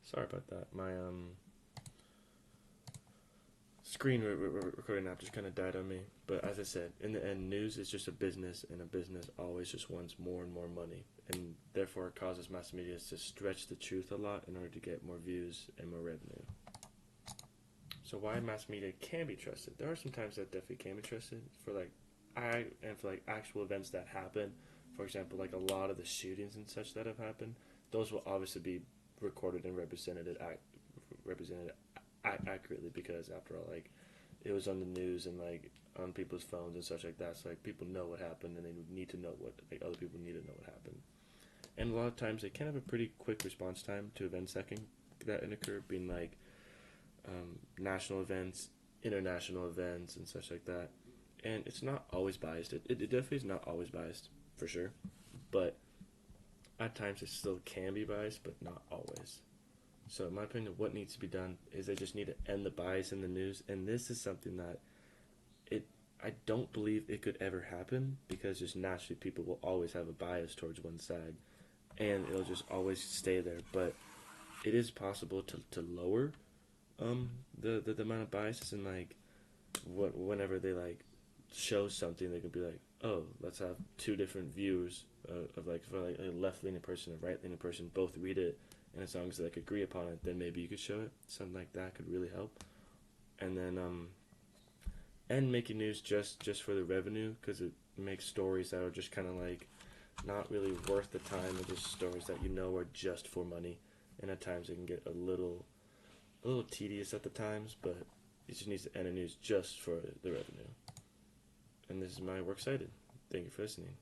Sorry about that. My screen recording app just kind of died on me. But as I said, in the end, news is just a business, and a business always just wants more and more money, and therefore it causes mass media to stretch the truth a lot in order to get more views and more revenue. So why mass media can be trusted? There are some times that definitely can be trusted for for actual events that happen. For example, like a lot of the shootings and such that have happened, those will obviously be recorded and represented accurately, because after all, like, it was on the news and like on people's phones and such like that. So like people know what happened, and they need to know what, like, other people need to know what happened. And a lot of times they can have a pretty quick response time to events that can occur, being like national events, international events, and such like that. And it's not always biased. It definitely is not always biased, for sure. But at times it still can be biased, but not always. So in my opinion, what needs to be done is they just need to end the bias in the news. And this is something that it I don't believe it could ever happen, because just naturally people will always have a bias towards one side, and it'll just always stay there. But it is possible to lower the amount of biases, and like whenever they like show something, they could be like, oh, let's have two different views of like, for like a left leaning person and a right leaning person both read it, and as long as they like agree upon it, then maybe you could show it. Something like that could really help. And then and making news just for the revenue, because it makes stories that are just kind of like not really worth the time, or just stories that you know are just for money, and at times it can get a little tedious at the times, but it just needs to end the news just for the revenue. And this is my works cited. Thank you for listening.